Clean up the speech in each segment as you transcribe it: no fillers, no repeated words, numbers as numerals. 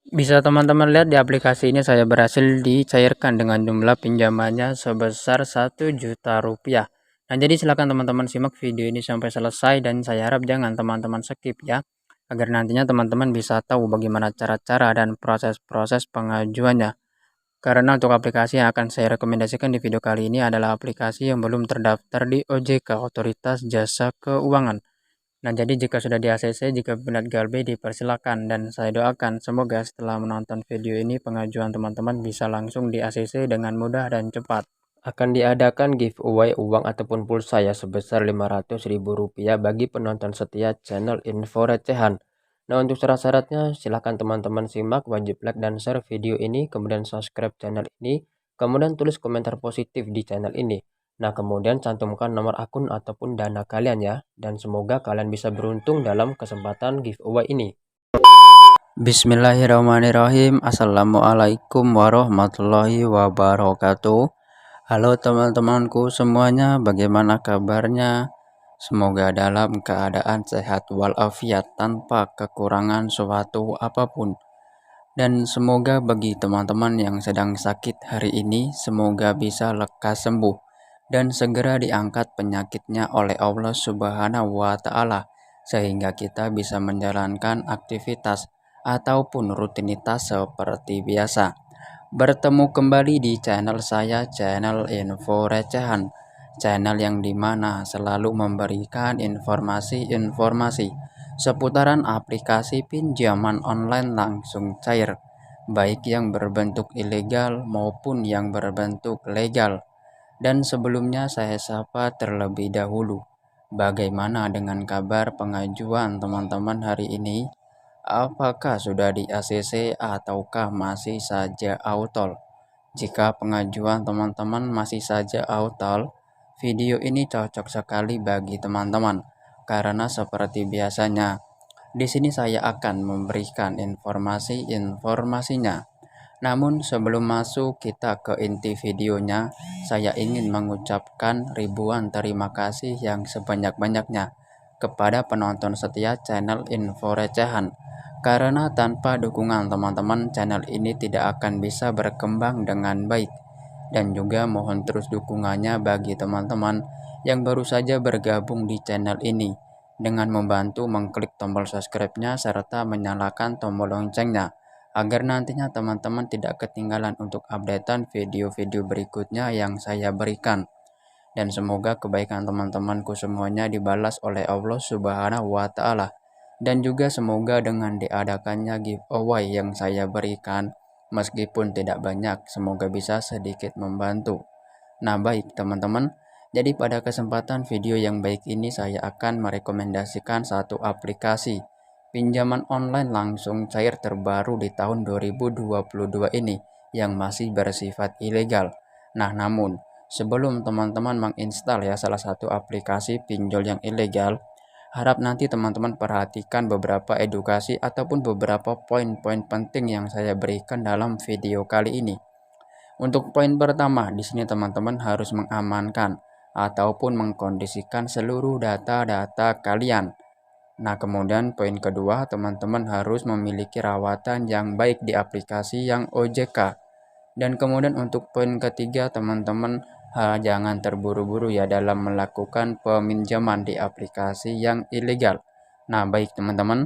Bisa teman-teman lihat di aplikasi ini saya berhasil dicairkan dengan jumlah pinjamannya sebesar 1 juta rupiah. Nah, jadi silakan teman-teman simak video ini sampai selesai dan saya harap jangan teman-teman skip ya. Agar nantinya teman-teman bisa tahu bagaimana cara-cara dan proses-proses pengajuannya. Karena untuk aplikasi yang akan saya rekomendasikan di video kali ini adalah aplikasi yang belum terdaftar di OJK, Otoritas Jasa Keuangan. Nah, jadi jika sudah di ACC, jika benar galbe dipersilakan dan saya doakan semoga setelah menonton video ini pengajuan teman-teman bisa langsung di ACC dengan mudah dan cepat. Akan diadakan giveaway uang ataupun pulsa ya sebesar Rp500.000 bagi penonton setia channel Info Recehan. Nah, untuk syarat-syaratnya silahkan teman-teman simak, wajib like dan share video ini, kemudian subscribe channel ini, kemudian tulis komentar positif di channel ini. Nah, kemudian cantumkan nomor akun ataupun dana kalian ya, dan semoga kalian bisa beruntung dalam kesempatan giveaway ini. Bismillahirrahmanirrahim. Assalamualaikum warahmatullahi wabarakatuh. Halo teman-temanku semuanya, bagaimana kabarnya? Semoga dalam keadaan sehat walafiat tanpa kekurangan suatu apapun. Dan semoga bagi teman-teman yang sedang sakit hari ini, semoga bisa lekas sembuh dan segera diangkat penyakitnya oleh Allah Subhanahu wa Ta'ala, sehingga kita bisa menjalankan aktivitas ataupun rutinitas seperti biasa. Bertemu kembali di channel saya, channel Info Recehan, channel yang dimana selalu memberikan informasi-informasi seputaran aplikasi pinjaman online langsung cair, baik yang berbentuk ilegal maupun yang berbentuk legal. Dan sebelumnya saya sapa terlebih dahulu, bagaimana dengan kabar pengajuan teman-teman hari ini? Apakah sudah di ACC ataukah masih saja autol? Jika pengajuan teman-teman masih saja autol, video ini cocok sekali bagi teman-teman karena seperti biasanya di sini saya akan memberikan informasi-informasinya. Namun sebelum masuk kita ke inti videonya, saya ingin mengucapkan ribuan terima kasih yang sebanyak-banyaknya kepada penonton setia channel Info Recehan. Karena tanpa dukungan teman-teman, channel ini tidak akan bisa berkembang dengan baik. Dan juga mohon terus dukungannya bagi teman-teman yang baru saja bergabung di channel ini dengan membantu mengklik tombol subscribe-nya serta menyalakan tombol loncengnya agar nantinya teman-teman tidak ketinggalan untuk updatean video-video berikutnya yang saya berikan. Dan semoga kebaikan teman-temanku semuanya dibalas oleh Allah Subhanahu wa Ta'ala. Dan juga semoga dengan diadakannya giveaway yang saya berikan, meskipun tidak banyak, semoga bisa sedikit membantu. Nah, baik teman-teman, jadi pada kesempatan video yang baik ini saya akan merekomendasikan satu aplikasi pinjaman online langsung cair terbaru di tahun 2022 ini yang masih bersifat ilegal. Nah, namun sebelum teman-teman menginstal ya salah satu aplikasi pinjol yang ilegal, harap nanti teman-teman perhatikan beberapa edukasi ataupun beberapa poin-poin penting yang saya berikan dalam video kali ini. Untuk poin pertama, di sini teman-teman harus mengamankan ataupun mengkondisikan seluruh data-data kalian. Nah, kemudian poin kedua, teman-teman harus memiliki rawatan yang baik di aplikasi yang OJK. Dan kemudian untuk poin ketiga, teman-teman jangan terburu-buru ya dalam melakukan peminjaman di aplikasi yang ilegal. Nah, baik teman-teman,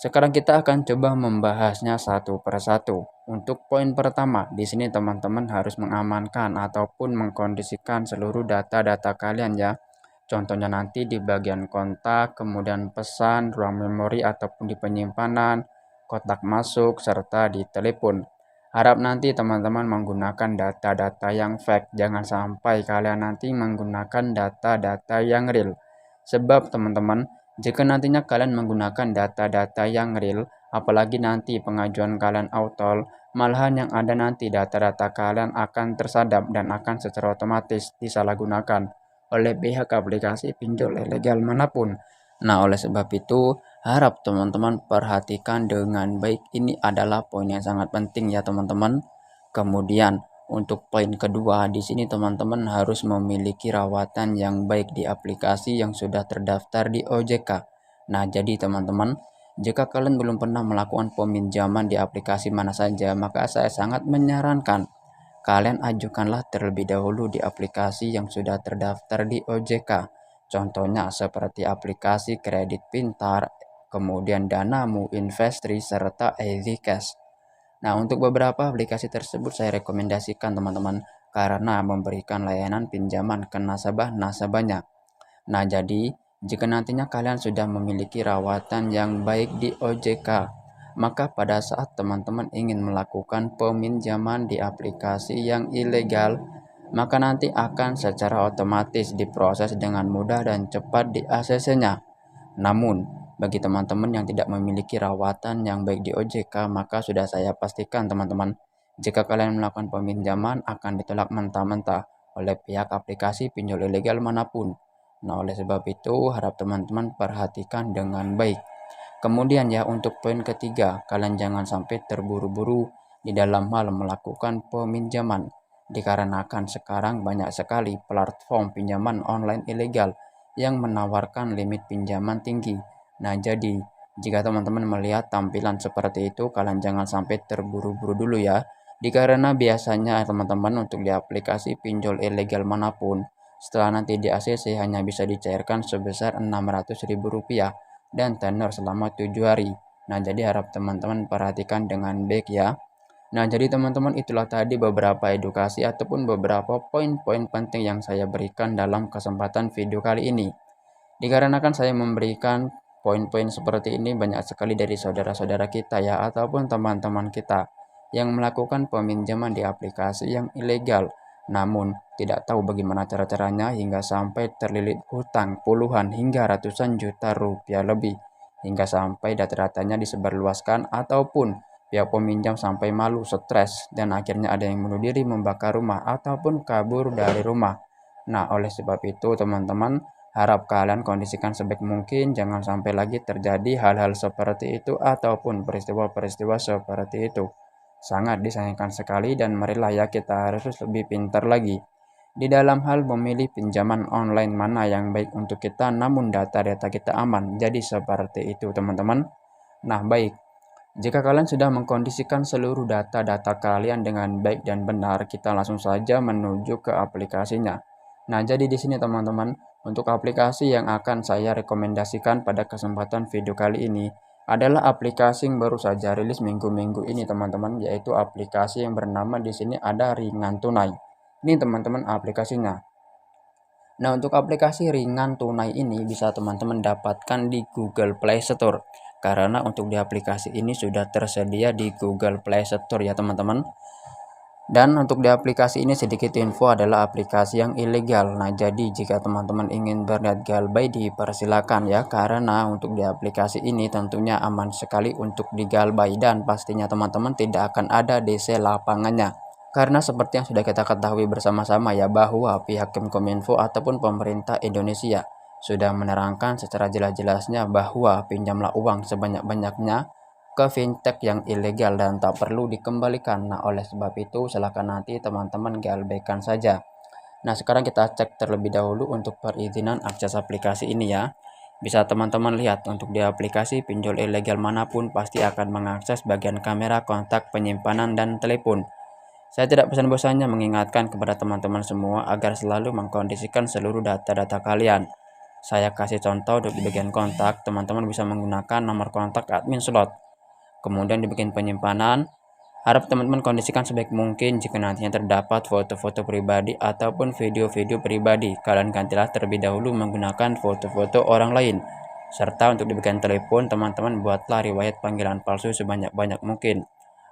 sekarang kita akan coba membahasnya satu persatu. Untuk poin pertama, di sini teman-teman harus mengamankan ataupun mengkondisikan seluruh data-data kalian ya. Contohnya nanti di bagian kontak, kemudian pesan, ruang memori ataupun di penyimpanan, kotak masuk, serta di telepon. Harap nanti teman-teman menggunakan data-data yang fake. Jangan sampai kalian nanti menggunakan data-data yang real. Sebab teman-teman, jika nantinya kalian menggunakan data-data yang real, apalagi nanti pengajuan kalian autol, malahan yang ada nanti data-data kalian akan tersadap dan akan secara otomatis disalahgunakan oleh pihak aplikasi pinjol ilegal manapun. Nah, oleh sebab itu, harap teman-teman perhatikan dengan baik. Ini adalah poin yang sangat penting ya teman-teman. Kemudian, untuk poin kedua, di sini teman-teman harus memiliki rawatan yang baik di aplikasi yang sudah terdaftar di OJK. Nah, jadi teman-teman, Jika kalian belum pernah melakukan peminjaman di aplikasi mana saja, maka saya sangat menyarankan kalian ajukanlah terlebih dahulu di aplikasi yang sudah terdaftar di OJK. Contohnya seperti aplikasi Kredit Pintar, kemudian Danamu, Investri, serta EasyCash. Nah, untuk beberapa aplikasi tersebut saya rekomendasikan teman-teman karena memberikan layanan pinjaman ke nasabah-nasabahnya. Nah, jadi jika nantinya kalian sudah memiliki rawatan yang baik di OJK, maka pada saat teman-teman ingin melakukan peminjaman di aplikasi yang ilegal, maka nanti akan secara otomatis diproses dengan mudah dan cepat di ACC-nya. Namun, bagi teman-teman yang tidak memiliki rawatan yang baik di OJK, maka sudah saya pastikan teman-teman, jika kalian melakukan peminjaman akan ditolak mentah-mentah oleh pihak aplikasi pinjol ilegal manapun. Nah, oleh sebab itu, harap teman-teman perhatikan dengan baik. Kemudian ya, untuk poin ketiga, kalian jangan sampai terburu-buru di dalam hal melakukan peminjaman. Dikarenakan sekarang banyak sekali platform pinjaman online ilegal yang menawarkan limit pinjaman tinggi. Nah, jadi jika teman-teman melihat tampilan seperti itu, kalian jangan sampai terburu-buru dulu ya. Dikarenakan biasanya teman-teman untuk di aplikasi pinjol ilegal manapun, setelah nanti di ACC hanya bisa dicairkan sebesar Rp600.000 dan tenor selama 7 hari. Nah, jadi harap teman-teman perhatikan dengan baik ya. Nah, jadi teman-teman itulah tadi beberapa edukasi ataupun beberapa poin-poin penting yang saya berikan dalam kesempatan video kali ini. Dikarenakan saya memberikan poin-poin seperti ini banyak sekali dari saudara-saudara kita ya ataupun teman-teman kita yang melakukan peminjaman di aplikasi yang ilegal, namun tidak tahu bagaimana cara-caranya hingga sampai terlilit hutang puluhan hingga ratusan juta rupiah lebih, hingga sampai data-datanya disebarluaskan ataupun pihak peminjam sampai malu, stres, dan akhirnya ada yang bunuh diri, membakar rumah, ataupun kabur dari rumah. Nah, oleh sebab itu teman-teman, harap kalian kondisikan sebaik mungkin, jangan sampai lagi terjadi hal-hal seperti itu ataupun peristiwa-peristiwa seperti itu. Sangat disayangkan sekali dan marilah ya kita harus lebih pintar lagi di dalam hal memilih pinjaman online mana yang baik untuk kita namun data-data kita aman. Jadi seperti itu teman-teman. Nah, baik. Jika kalian sudah mengkondisikan seluruh data-data kalian dengan baik dan benar, kita langsung saja menuju ke aplikasinya. Nah, jadi di sini teman-teman, untuk aplikasi yang akan saya rekomendasikan pada kesempatan video kali ini adalah aplikasi yang baru saja rilis minggu-minggu ini teman-teman, yaitu aplikasi yang bernama di sini ada Ringan Tunai. Ini teman-teman aplikasinya. Nah, untuk aplikasi Ringan Tunai ini bisa teman-teman dapatkan di Google Play Store. Karena untuk di aplikasi ini sudah tersedia di Google Play Store ya teman-teman. Dan untuk di aplikasi ini sedikit info adalah aplikasi yang ilegal. Nah, jadi jika teman-teman ingin berniat galbay dipersilakan ya. Karena untuk di aplikasi ini tentunya aman sekali untuk digalbay dan pastinya teman-teman tidak akan ada DC lapangannya. Karena seperti yang sudah kita ketahui bersama-sama ya bahwa pihak Kemkominfo ataupun pemerintah Indonesia sudah menerangkan secara jelas-jelasnya bahwa pinjamlah uang sebanyak-banyaknya ke fintech yang ilegal dan tak perlu dikembalikan. Nah, oleh sebab itu silakan nanti teman-teman galbaikan saja. Nah, sekarang kita cek terlebih dahulu untuk perizinan akses aplikasi ini ya. Bisa teman-teman lihat untuk di aplikasi pinjol ilegal manapun pasti akan mengakses bagian kamera, kontak, penyimpanan, dan telepon. Saya tidak bosan-bosannya mengingatkan kepada teman-teman semua agar selalu mengkondisikan seluruh data-data kalian. Saya kasih contoh untuk di bagian kontak, teman-teman bisa menggunakan nomor kontak admin slot. Kemudian di bagian penyimpanan, harap teman-teman kondisikan sebaik mungkin jika nantinya terdapat foto-foto pribadi ataupun video-video pribadi. Kalian gantilah terlebih dahulu menggunakan foto-foto orang lain. Serta untuk di bagian telepon, teman-teman buatlah riwayat panggilan palsu sebanyak-banyak mungkin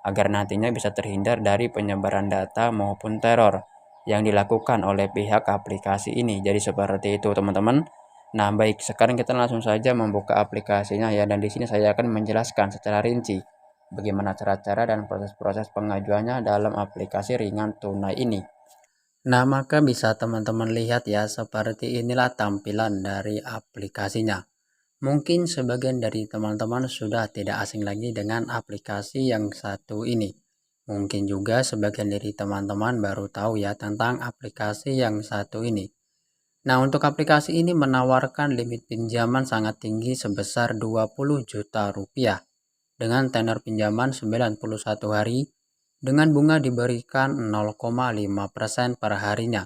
agar nantinya bisa terhindar dari penyebaran data maupun teror yang dilakukan oleh pihak aplikasi ini. Jadi seperti itu teman-teman. Nah, baik, sekarang kita langsung saja membuka aplikasinya ya, dan di sini saya akan menjelaskan secara rinci bagaimana cara-cara dan proses-proses pengajuannya dalam aplikasi Ringan Tunai ini. Nah, maka bisa teman-teman lihat ya, seperti inilah tampilan dari aplikasinya. Mungkin sebagian dari teman-teman sudah tidak asing lagi dengan aplikasi yang satu ini. Mungkin juga sebagian dari teman-teman baru tahu ya tentang aplikasi yang satu ini. Nah, untuk aplikasi ini menawarkan limit pinjaman sangat tinggi sebesar 20 juta rupiah dengan tenor pinjaman 91 hari dengan bunga diberikan 0,5% per harinya.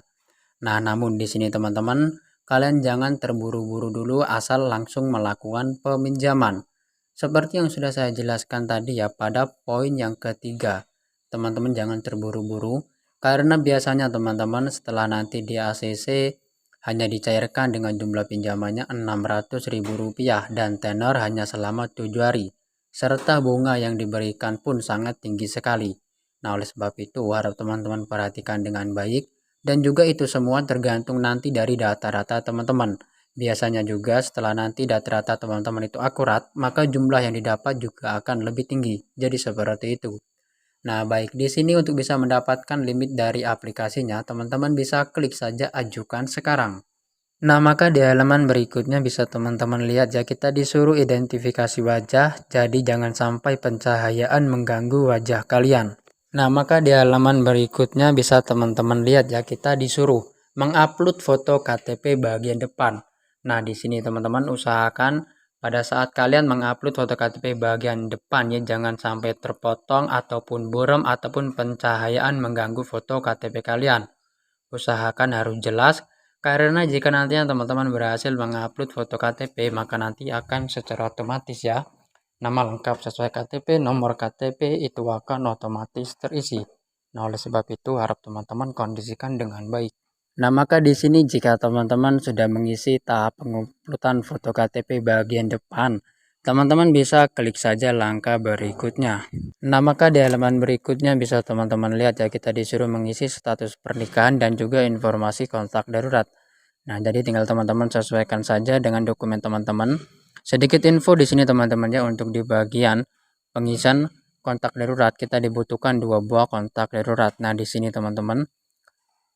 Nah, namun di sini teman-teman, kalian jangan terburu-buru dulu asal langsung melakukan peminjaman. Seperti yang sudah saya jelaskan tadi ya pada poin yang ketiga. Teman-teman jangan terburu-buru karena biasanya teman-teman setelah nanti di ACC hanya dicairkan dengan jumlah pinjamannya Rp600.000 dan tenor hanya selama 7 hari. Serta bunga yang diberikan pun sangat tinggi sekali. Nah, oleh sebab itu harap teman-teman perhatikan dengan baik dan juga itu semua tergantung nanti dari data-data teman-teman. Biasanya juga setelah nanti data-data teman-teman itu akurat, maka jumlah yang didapat juga akan lebih tinggi. Jadi seperti itu. Nah, baik di sini untuk bisa mendapatkan limit dari aplikasinya, teman-teman bisa klik saja ajukan sekarang. Nah, maka di halaman berikutnya bisa teman-teman lihat ya kita disuruh identifikasi wajah, jadi jangan sampai pencahayaan mengganggu wajah kalian. Nah, maka di halaman berikutnya bisa teman-teman lihat ya kita disuruh mengupload foto KTP bagian depan. Nah, di sini teman-teman usahakan pada saat kalian mengupload foto KTP bagian depan ya jangan sampai terpotong ataupun buram ataupun pencahayaan mengganggu foto KTP kalian. Usahakan harus jelas karena jika nantinya teman-teman berhasil mengupload foto KTP maka nanti akan secara otomatis ya nama lengkap sesuai KTP, nomor KTP itu akan otomatis terisi. Nah, oleh sebab itu harap teman-teman kondisikan dengan baik. Nah, maka di sini jika teman-teman sudah mengisi tahap penguploadan foto KTP bagian depan, teman-teman bisa klik saja langkah berikutnya. Nah, maka di halaman berikutnya bisa teman-teman lihat ya kita disuruh mengisi status pernikahan dan juga informasi kontak darurat. Nah, jadi tinggal teman-teman sesuaikan saja dengan dokumen teman-teman. Sedikit info di sini teman-teman ya untuk di bagian pengisian kontak darurat kita dibutuhkan 2 buah kontak darurat. Nah, di sini teman-teman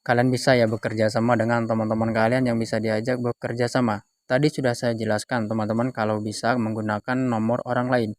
kalian bisa ya bekerja sama dengan teman-teman kalian yang bisa diajak bekerja sama. Tadi sudah saya jelaskan teman-teman kalau bisa menggunakan nomor orang lain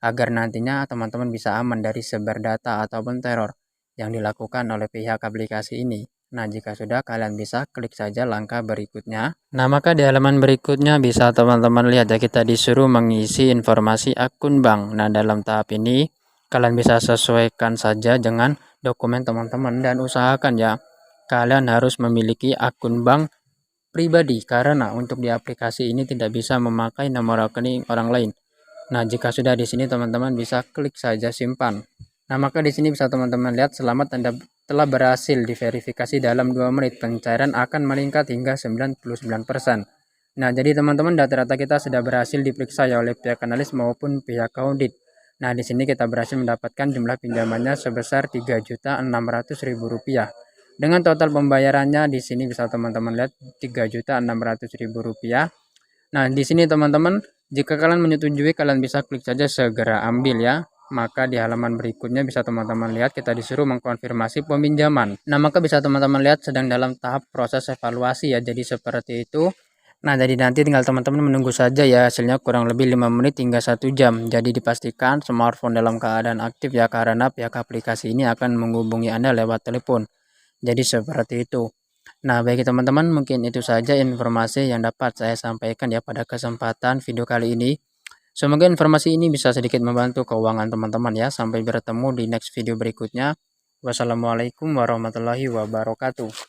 agar nantinya teman-teman bisa aman dari sebar data ataupun teror yang dilakukan oleh pihak aplikasi ini. Nah, jika sudah kalian bisa klik saja langkah berikutnya. Nah, maka di halaman berikutnya bisa teman-teman lihat ya kita disuruh mengisi informasi akun bank. Nah, dalam tahap ini kalian bisa sesuaikan saja dengan dokumen teman-teman dan usahakan ya kalian harus memiliki akun bank pribadi karena untuk di aplikasi ini tidak bisa memakai nomor rekening orang lain. Nah, jika sudah di sini teman-teman bisa klik saja simpan. Nah, maka di sini bisa teman-teman lihat selamat Anda telah berhasil diverifikasi dalam 2 menit. Pencairan akan meningkat hingga 99%. Nah, jadi teman-teman data-data kita sudah berhasil diperiksa ya oleh pihak analis maupun pihak audit. Nah, di sini kita berhasil mendapatkan jumlah pinjamannya sebesar Rp3.600.000. Dengan total pembayarannya di sini bisa teman-teman lihat Rp3.600.000. Nah, di sini teman-teman jika kalian menyetujui, kalian bisa klik saja segera ambil ya. Maka di halaman berikutnya bisa teman-teman lihat kita disuruh mengkonfirmasi peminjaman. Nah, maka bisa teman-teman lihat sedang dalam tahap proses evaluasi ya. Jadi seperti itu. Nah, jadi nanti tinggal teman-teman menunggu saja ya hasilnya kurang lebih 5 menit hingga 1 jam. Jadi dipastikan smartphone dalam keadaan aktif ya karena pihak aplikasi ini akan menghubungi Anda lewat telepon. Jadi seperti itu. Nah, baik teman-teman, mungkin itu saja informasi yang dapat saya sampaikan ya pada kesempatan video kali ini. Semoga informasi ini bisa sedikit membantu keuangan teman-teman ya. Sampai bertemu di next video berikutnya. Wassalamualaikum warahmatullahi wabarakatuh.